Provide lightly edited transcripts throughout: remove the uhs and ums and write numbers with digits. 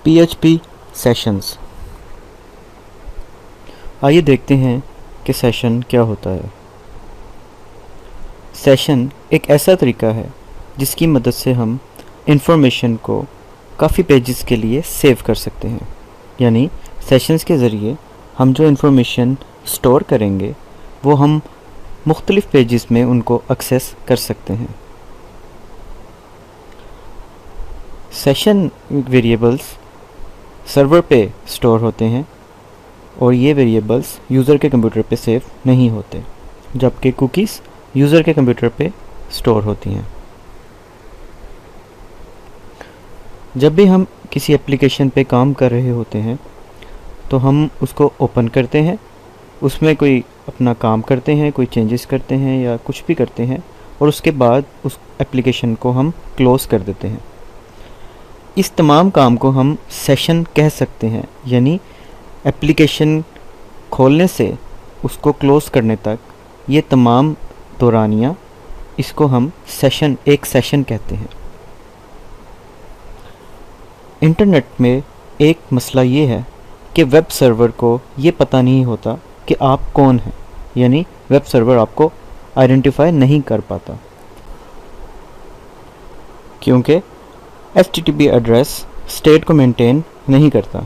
PHP sessions. आइए देखते हैं कि सेशन क्या होता है। सेशन एक ऐसा तरीका है जिसकी मदद से हम इंफॉर्मेशन को काफ़ी पेजेस के लिए सेव कर सकते हैं। यानी सेशंस के ज़रिए हम जो इंफॉर्मेशन स्टोर करेंगे वो हम मुख्तलिफ़ पेजेस में उनको एक्सेस कर सकते हैं। सेशन वेरिएबल्स सर्वर पे स्टोर होते हैं और ये वेरिएबल्स यूज़र के कंप्यूटर पे सेव नहीं होते, जबकि कुकीज़ यूज़र के कंप्यूटर पे स्टोर होती हैं। जब भी हम किसी एप्लीकेशन पे काम कर रहे होते हैं तो हम उसको ओपन करते हैं, उसमें कोई अपना काम करते हैं, कोई चेंजेस करते हैं या कुछ भी करते हैं और उसके बाद उस एप्लीकेशन को हम क्लोज़ कर देते हैं। इस तमाम काम को हम सेशन कह सकते हैं। यानी एप्लीकेशन खोलने से उसको क्लोज़ करने तक ये तमाम दौरानियाँ, इसको हम एक सेशन कहते हैं। इंटरनेट में एक मसला ये है कि वेब सर्वर को ये पता नहीं होता कि आप कौन हैं। यानी वेब सर्वर आपको आइडेंटिफाई नहीं कर पाता क्योंकि HTTP एड्रेस स्टेट को मेंटेन नहीं करता।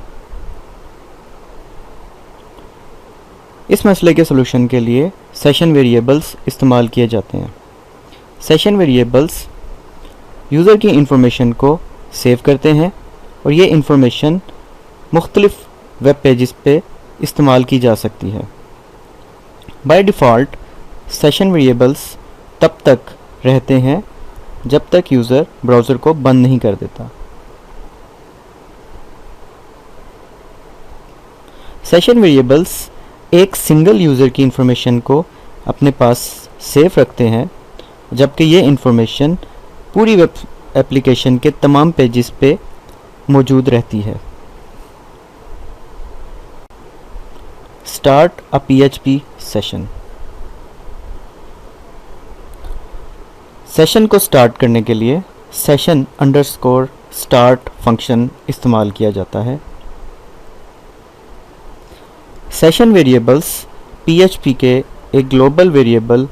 इस मसले के सलूशन के लिए सेशन वेरिएबल्स इस्तेमाल किए जाते हैं। सेशन वेरिएबल्स यूज़र की इंफॉर्मेशन को सेव करते हैं और ये इंफॉर्मेशन मुख्तलिफ़ वेब पेजेस पे इस्तेमाल की जा सकती है। बाय डिफ़ॉल्ट सेशन वेरिएबल्स तब तक रहते हैं जब तक यूज़र ब्राउज़र को बंद नहीं कर देता। सेशन वेरिएबल्स एक सिंगल यूज़र की इंफॉर्मेशन को अपने पास सेव रखते हैं, जबकि ये इंफॉर्मेशन पूरी वेब एप्लीकेशन के तमाम पेजेस पे मौजूद रहती है। Start a PHP session. Session को स्टार्ट करने के लिए सेशन अंडरस्कोर स्टार्ट फंक्शन इस्तेमाल किया जाता है। सेशन वेरिएबल्स PHP के एक ग्लोबल वेरिएबल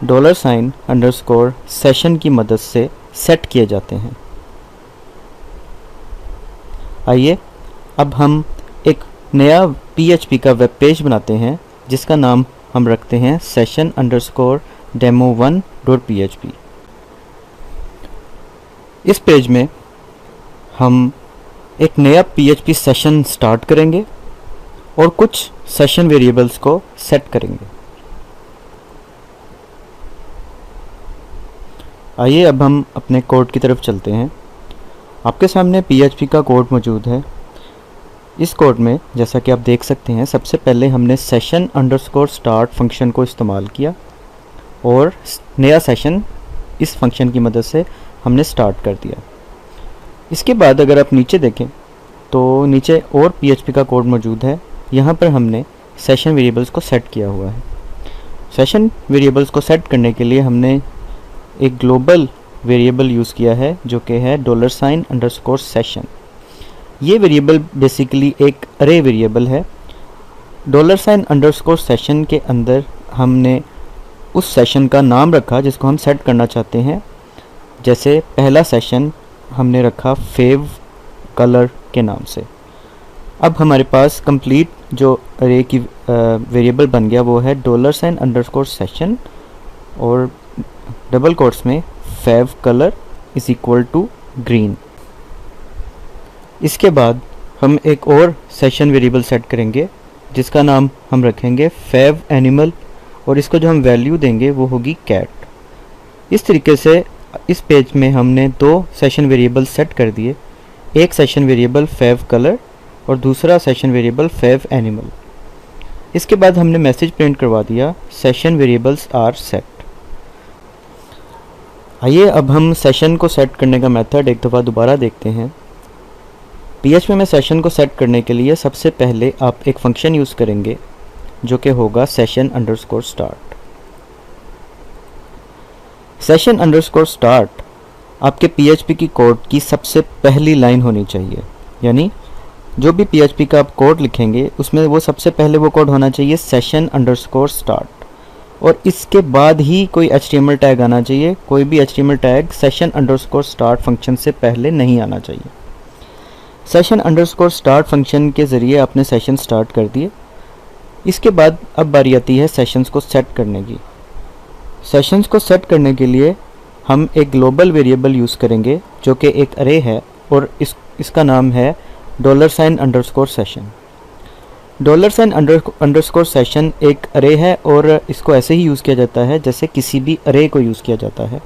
$_ की मदद से सेट किए जाते हैं। आइए अब हम एक नया PHP का वेब पेज बनाते हैं जिसका नाम हम रखते हैं session_demo1.php। इस पेज में हम एक नया PHP सेशन स्टार्ट करेंगे और कुछ सेशन वेरिएबल्स को सेट करेंगे। आइए अब हम अपने कोड की तरफ चलते हैं। आपके सामने PHP का कोड मौजूद है। इस कोड में जैसा कि आप देख सकते हैं, सबसे पहले हमने session_start फंक्शन को इस्तेमाल किया और नया सेशन इस फंक्शन की मदद से हमने स्टार्ट कर दिया। इसके बाद अगर आप नीचे देखें तो नीचे और PHP का कोड मौजूद है। यहाँ पर हमने सेशन वेरिएबल्स को सेट किया हुआ है। सेशन वेरिएबल्स को सेट करने के लिए हमने एक ग्लोबल वेरिएबल यूज़ किया है जो कि है $_session। ये वेरिएबल बेसिकली एक अरे वेरिएबल है। $_ के अंदर हमने उस सेशन का नाम रखा जिसको हम सेट करना चाहते हैं। जैसे पहला सेशन हमने रखा फेव कलर के नाम से। अब हमारे पास कंप्लीट जो अरे की वेरिएबल बन गया वो है $_ और डबल कोट्स में fave colour is equal to green. इसके बाद हम एक और सेशन वेरिएबल सेट करेंगे जिसका नाम हम रखेंगे फेव एनिमल और इसको जो हम वैल्यू देंगे वो होगी कैट। इस तरीके से इस पेज में हमने दो सेशन वेरिएबल सेट कर दिए, एक सेशन वेरिएबल फेव कलर और दूसरा सेशन वेरिएबल फेव एनिमल। इसके बाद हमने मैसेज प्रिंट करवा दिया सेशन वेरिएबल्स आर सेट। आइए अब हम सेशन को सेट करने का मेथड एक दफ़ा दोबारा देखते हैं। PHP में सेशन को सेट करने के लिए सबसे पहले आप एक फंक्शन यूज़ करेंगे जो कि होगा session_start। session_start आपके PHP की कोड की सबसे पहली लाइन होनी चाहिए। यानी जो भी PHP का आप कोड लिखेंगे उसमें वो सबसे पहले वो कोड होना चाहिए session_start, और इसके बाद ही कोई HTML टैग आना चाहिए। कोई भी HTML टैग session_start फंक्शन से पहले नहीं आना चाहिए। session_start फंक्शन के ज़रिए आपने सेशन स्टार्ट कर दिए। इसके बाद अब बारी आती है सेशंस को सेट करने की। सेशंस को सेट करने के लिए हम एक ग्लोबल वेरिएबल यूज़ करेंगे जो कि एक अरे है, और इसका नाम है $_session। $_session एक अरे है और इसको ऐसे ही यूज़ किया जाता है जैसे किसी भी अरे को यूज़ किया जाता है।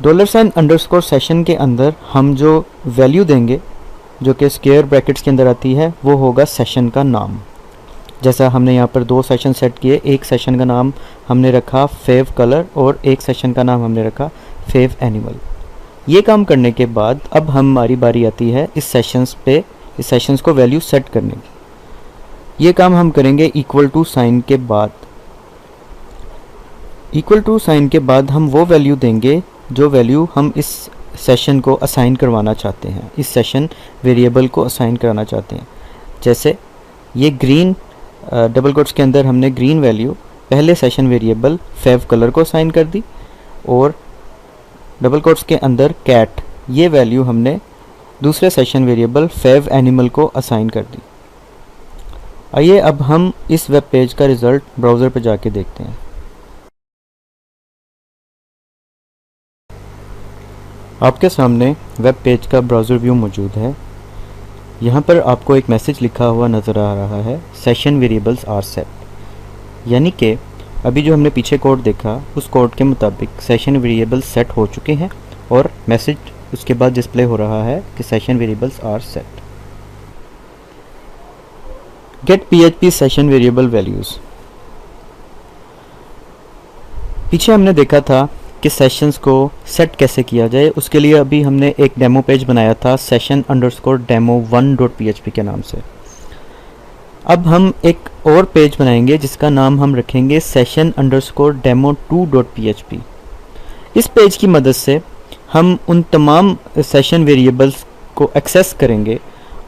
$_session के अंदर हम जो वैल्यू देंगे जो कि स्क्वायर ब्रैकेट्स के अंदर आती है वो होगा सेशन का नाम। जैसा हमने यहाँ पर 2 सेशन सेट किए, एक सेशन का नाम हमने रखा फेव कलर और एक सेशन का नाम हमने रखा फेव एनिमल। ये काम करने के बाद अब हमारी बारी आती है इस सेशंस को वैल्यू सेट करने की। ये काम हम करेंगे इक्वल टू साइन के बाद। इक्वल टू साइन के बाद हम वो वैल्यू देंगे जो वैल्यू हम इस सेशन को असाइन करवाना चाहते हैं, इस सेशन वेरिएबल को असाइन कराना चाहते हैं। जैसे ये ग्रीन डबल कोट्स के अंदर हमने ग्रीन वैल्यू पहले सेशन वेरिएबल फेव कलर को असाइन कर दी, और डबल कोट्स के अंदर कैट ये वैल्यू हमने दूसरे सेशन वेरिएबल फेव एनिमल को असाइन कर दी। आइए अब हम इस वेब पेज का रिज़ल्ट ब्राउज़र पर जाके देखते हैं। आपके सामने वेब पेज का ब्राउज़र व्यू मौजूद है। यहाँ पर आपको एक मैसेज लिखा हुआ नज़र आ रहा है सेशन वेरिएबल्स आर सेट, यानी कि अभी जो हमने पीछे कोड देखा उस कोड के मुताबिक सेशन वेरिएबल्स सेट हो चुके हैं, और मैसेज उसके बाद डिस्प्ले हो रहा है कि session variables are set. Get PHP session variable values. पीछे हमने देखा था कि सेशंस को सेट कैसे किया जाए। उसके लिए अभी हमने एक डेमो पेज बनाया था session_demo1.php के नाम से। अब हम एक और पेज बनाएंगे जिसका नाम हम रखेंगे session_demo2.php। इस पेज की मदद से हम उन तमाम सेशन वेरिएबल्स को एक्सेस करेंगे,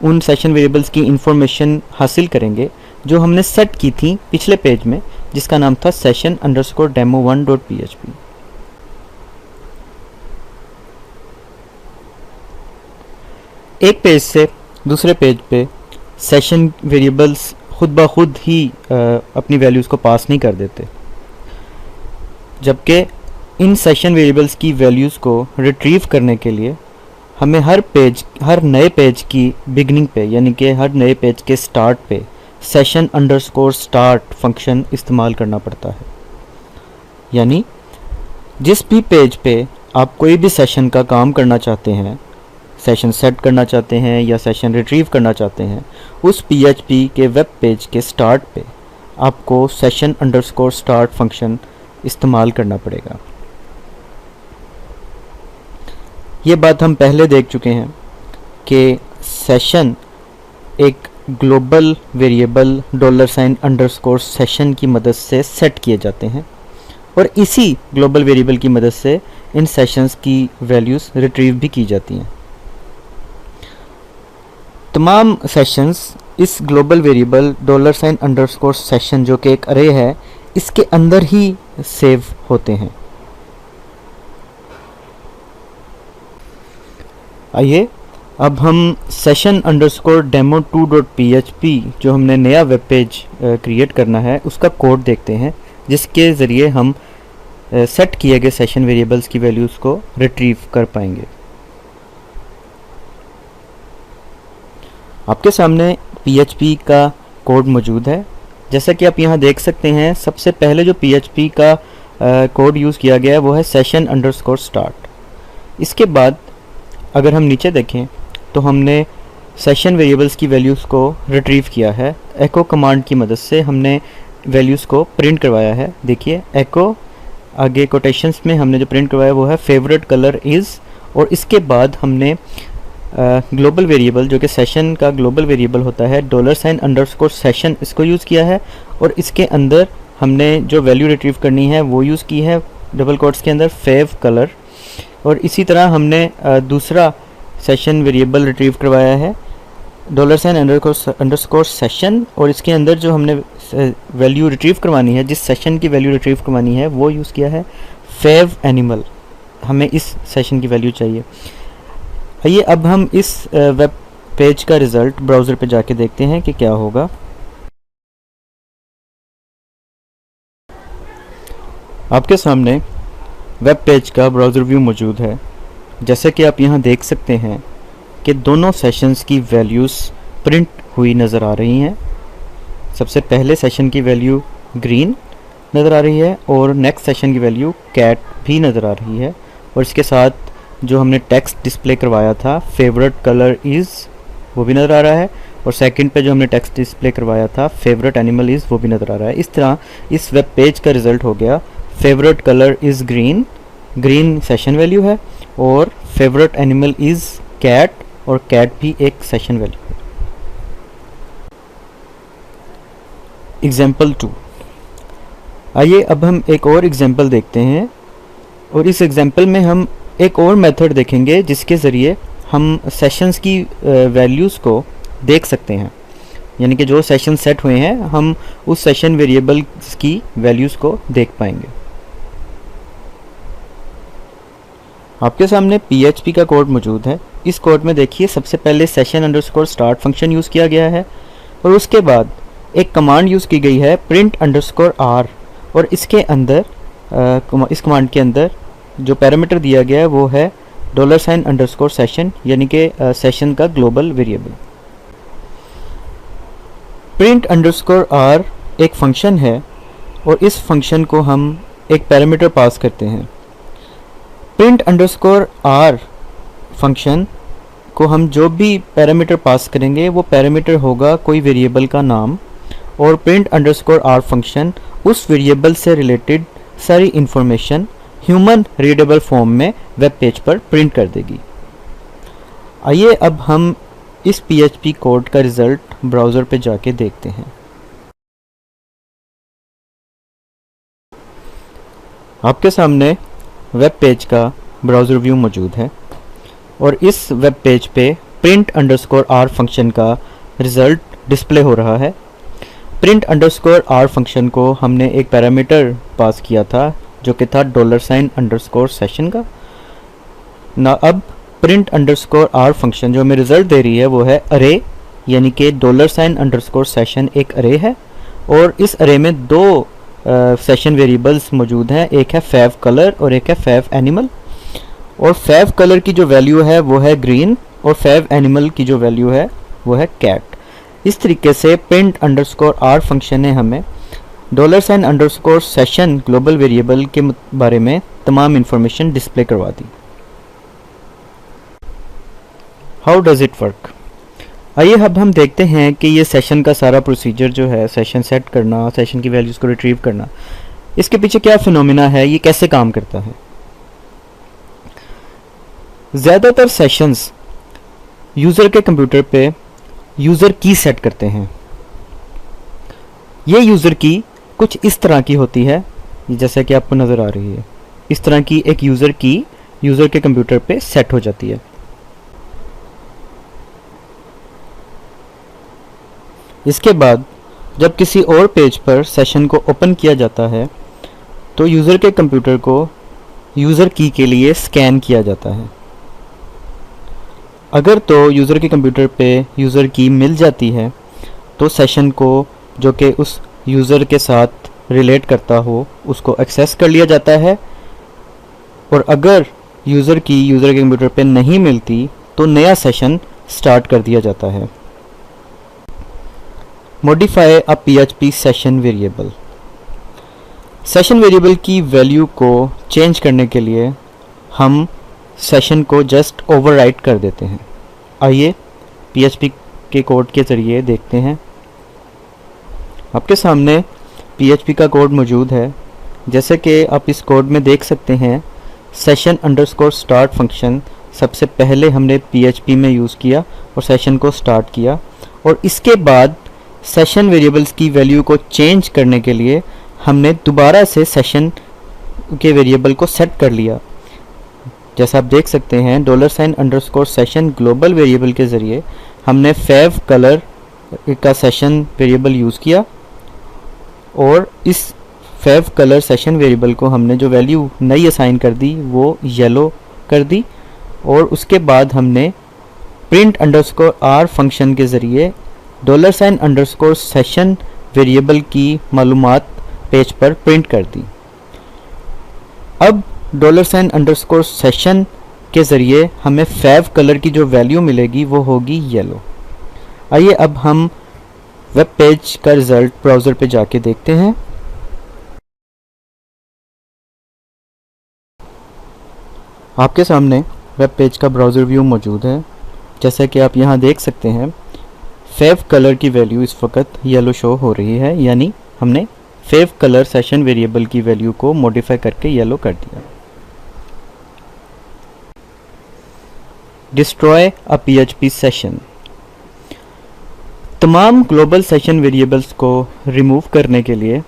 उन सेशन वेरिएबल्स की इंफॉर्मेशन हासिल करेंगे जो हमने सेट की थी पिछले पेज में, जिसका नाम था session_demo1.php। एक पेज से दूसरे पेज पे सेशन वेरिएबल्स खुद ब खुद ही अपनी वैल्यूज़ को पास नहीं कर देते, जबकि इन सेशन वेरिएबल्स की वैल्यूज़ को रिट्रीव करने के लिए हमें हर नए पेज की बिगनिंग पे, यानी कि हर नए पेज के स्टार्ट पे session_start फंक्शन इस्तेमाल करना पड़ता है। यानी जिस भी पेज पे आप कोई भी सेशन का काम करना चाहते हैं, सेशन सेट करना चाहते हैं या सेशन रिट्रीव करना चाहते हैं, उस PHP के वेब पेज के स्टार्ट पे आपको session_start फंक्शन इस्तेमाल करना पड़ेगा। ये बात हम पहले देख चुके हैं कि सेशन एक ग्लोबल वेरिएबल $_session की मदद से सेट किए जाते हैं, और इसी ग्लोबल वेरिएबल की मदद से इन सेशंस की वैल्यूज़ रिट्रीव भी की जाती हैं। तमाम सेशंस इस ग्लोबल वेरिएबल $_session जो कि एक अरे है, इसके अंदर ही सेव होते हैं। आइए अब हम session_demo2.php जो हमने नया वेब पेज क्रिएट करना है उसका कोड देखते हैं, जिसके ज़रिए हम सेट किए गए सेशन वेरिएबल्स की वैल्यूज़ को रिट्रीव कर पाएंगे। आपके सामने PHP का कोड मौजूद है। जैसा कि आप यहाँ देख सकते हैं, सबसे पहले जो PHP का कोड यूज़ किया गया है वो है session_start। इसके बाद अगर हम नीचे देखें तो हमने सेशन वेरिएबल्स की वैल्यूज़ को रिट्रीव किया है। एको कमांड की मदद से हमने वैल्यूज़ को प्रिंट करवाया है। देखिए एको आगे कोटेशंस में हमने जो प्रिंट करवाया वो है फेवरेट कलर इज़, और इसके बाद हमने ग्लोबल वेरिएबल जो कि सेशन का ग्लोबल वेरिएबल होता है $_session इसको यूज़ किया है, और इसके अंदर हमने जो वैल्यू रिट्रीव करनी है वो यूज़ की है डबल कोट्स के अंदर फेव कलर। और इसी तरह हमने दूसरा सेशन वेरिएबल रिट्रीव करवाया है $साइन अंडरस्कोर सेशन, और इसके अंदर जो हमने वैल्यू रिट्रीव करवानी है, जिस सेशन की वैल्यू रिट्रीव करवानी है वो यूज़ किया है फेव एनिमल। हमें इस सेशन की वैल्यू चाहिए। आइए अब हम इस वेब पेज का रिज़ल्ट ब्राउज़र पे जाके देखते हैं कि क्या होगा। आपके सामने वेब पेज का ब्राउज़र व्यू मौजूद है। जैसे कि आप यहाँ देख सकते हैं कि दोनों सेशंस की वैल्यूज़ प्रिंट हुई नज़र आ रही हैं। सबसे पहले सेशन की वैल्यू ग्रीन नज़र आ रही है और नेक्स्ट सेशन की वैल्यू कैट भी नज़र आ रही है, और इसके साथ जो हमने टेक्स्ट डिस्प्ले करवाया था फेवरेट कलर इज़ वो भी नज़र आ रहा है, और सेकंड पे जो हमने टेक्स्ट डिस्प्ले करवाया था फेवरेट एनिमल इज़ वो भी नज़र आ रहा है। इस तरह इस वेब पेज का रिज़ल्ट हो गया favourite colour is green, green session value है, और फेवरेट एनिमल इज़ कैट, और कैट भी एक सेशन वैल्यू है। एग्जाम्पल 2। आइए अब हम एक और एग्जाम्पल देखते हैं, और इस एग्जाम्पल में हम एक और मेथड देखेंगे जिसके ज़रिए हम सेशंस की वैल्यूज़ को देख सकते हैं। यानी कि जो सेशन सेट हुए हैं हम उस सेशन वेरिएबल्स की वैल्यूज़ को देख पाएंगे। आपके सामने PHP का कोड मौजूद है। इस कोड में देखिए सबसे पहले session underscore start function use किया गया है, और उसके बाद एक कमांड यूज़ की गई है प्रिंट अंडरस्कोर आर, और इसके अंदर इस कमांड के अंदर जो पैरामीटर दिया गया है वो है $साइन अंडरस्कोर सेशन, यानी कि सेशन का global variable. Print underscore r एक फंक्शन है, और इस फंक्शन को हम एक पैरामीटर पास करते हैं। प्रिंट अंडरस्कोर आर फंक्शन को हम जो भी पैरामीटर पास करेंगे वो पैरामीटर होगा कोई वेरिएबल का नाम, और प्रिंट अंडरस्कोर आर फंक्शन उस वेरिएबल से रिलेटेड सारी इंफॉर्मेशन ह्यूमन रीडेबल फॉर्म में वेब पेज पर प्रिंट कर देगी। आइए अब हम इस PHP कोड का रिज़ल्ट ब्राउज़र पे जाके देखते हैं। आपके सामने वेब पेज का ब्राउज़र व्यू मौजूद है, और इस वेब पेज पे प्रिंट अंडरस्कोर आर फंक्शन का रिज़ल्ट डिस्प्ले हो रहा है। प्रिंट अंडरस्कोर आर फंक्शन को हमने एक पैरामीटर पास किया था जो कि था $साइन अंडरस्कोर सेशन का ना। अब प्रिंट अंडरस्कोर आर फंक्शन जो हमें रिज़ल्ट दे रही है वो है अरे, यानी कि $साइन अंडरस्कोर सेशन एक अरे है, और इस अरे में दो सेशन वेरिएबल्स मौजूद हैं, एक है फेव कलर और एक है फेव एनिमल। और फेव कलर की जो वैल्यू है वो है ग्रीन, और फेव एनिमल की जो वैल्यू है वो है कैट। इस तरीके से प्रिंट अंडरस्कोर आर फंक्शन ने हमें $sign underscore session global variable के बारे में तमाम इंफॉर्मेशन डिस्प्ले करवा दी। How does it work? आइए अब हम देखते हैं कि ये सेशन का सारा प्रोसीजर जो है, सेशन सेट करना, सेशन की वैल्यूज़ को रिट्रीव करना, इसके पीछे क्या फिनोमिना है, ये कैसे काम करता है। ज़्यादातर सेशंस यूज़र के कंप्यूटर पे यूज़र की सेट करते हैं। ये यूज़र की कुछ इस तरह की होती है, जैसे कि आपको नज़र आ रही है। इस तरह की एक यूज़र की यूज़र के कंप्यूटर पे सेट हो जाती है। इसके बाद जब किसी और पेज पर सेशन को ओपन किया जाता है तो यूज़र के कंप्यूटर को यूज़र की के लिए स्कैन किया जाता है। अगर तो यूज़र के कंप्यूटर पे यूज़र की मिल जाती है तो सेशन को जो कि उस यूज़र के साथ रिलेट करता हो उसको एक्सेस कर लिया जाता है, और अगर यूज़र की यूज़र के कंप्यूटर पे नहीं मिलती तो नया सेशन स्टार्ट कर दिया जाता है। मॉडिफाई अ PHP session variable. Session variable की वैल्यू को चेंज करने के लिए हम सेशन को जस्ट ओवरराइट कर देते हैं। आइए PHP के कोड के ज़रिए देखते हैं। आपके सामने PHP का कोड मौजूद है। जैसे कि आप इस कोड में देख सकते हैं, सेशन अंडरस्कोर स्टार्ट फंक्शन सबसे पहले हमने PHP में यूज़ किया और सेशन को स्टार्ट किया, और इसके बाद सेशन वेरिएबल्स की वैल्यू को चेंज करने के लिए हमने दोबारा से सेशन के वेरिएबल को सेट कर लिया। जैसा आप देख सकते हैं, $साइन अंडरस्कोर सेशन ग्लोबल वेरिएबल के ज़रिए हमने फेव कलर का सेशन वेरिएबल यूज़ किया और इस फेव कलर सेशन वेरिएबल को हमने जो वैल्यू नई असाइन कर दी वो येलो कर दी, और उसके बाद हमने प्रिंट अंडरस्कोर आर फंक्शन के ज़रिए $_ अंडरस्कोर सेशन वेरिएबल की मालूमात पेज पर प्रिंट कर दी। अब $_ अंडरस्कोर सेशन के ज़रिए हमें फेव कलर की जो वैल्यू मिलेगी वो होगी येलो। आइए अब हम वेब पेज का रिज़ल्ट ब्राउज़र पे जाके देखते हैं। आपके सामने वेब पेज का ब्राउज़र व्यू मौजूद है। जैसा कि आप यहाँ देख सकते हैं, फेव कलर की वैल्यू इस वक्त येलो शो हो रही है, यानी हमने फेव कलर सेशन वेरिएबल की वैल्यू को मॉडिफाई करके येलो कर दिया। डिस्ट्रॉय अ PHP सेशन। तमाम ग्लोबल सेशन वेरिएबल्स को रिमूव करने के लिए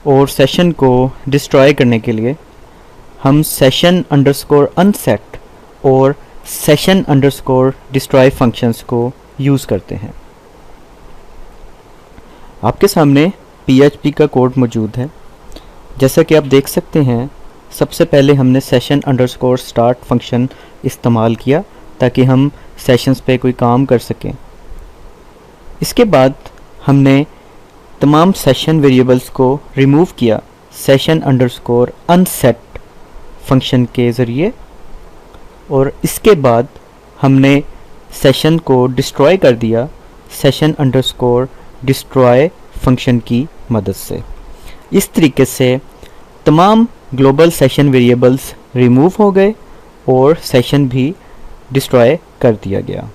और सेशन को डिस्ट्रॉय करने के लिए हम सेशन अंडरस्कोर अनसेट और सेशन अंडरस्कोर डिस्ट्रॉय फंक्शंस को यूज़ करते हैं। आपके सामने PHP का कोड मौजूद है। जैसा कि आप देख सकते हैं, सबसे पहले हमने सेशन अंडरस्कोर स्टार्ट फंक्शन इस्तेमाल किया ताकि हम सेशंस पे कोई काम कर सकें। इसके बाद हमने तमाम सेशन वेरिएबल्स को रिमूव किया सेशन अंडरस्कोर अनसेट फंक्शन के ज़रिए, और इसके बाद हमने सेशन को डिस्ट्रॉय कर दिया सेशन अंडरस्कोर डिस्ट्रॉय फंक्शन की मदद से। इस तरीके से तमाम ग्लोबल सेशन वेरिएबल्स रिमूव हो गए और सेशन भी डिस्ट्रॉय कर दिया गया।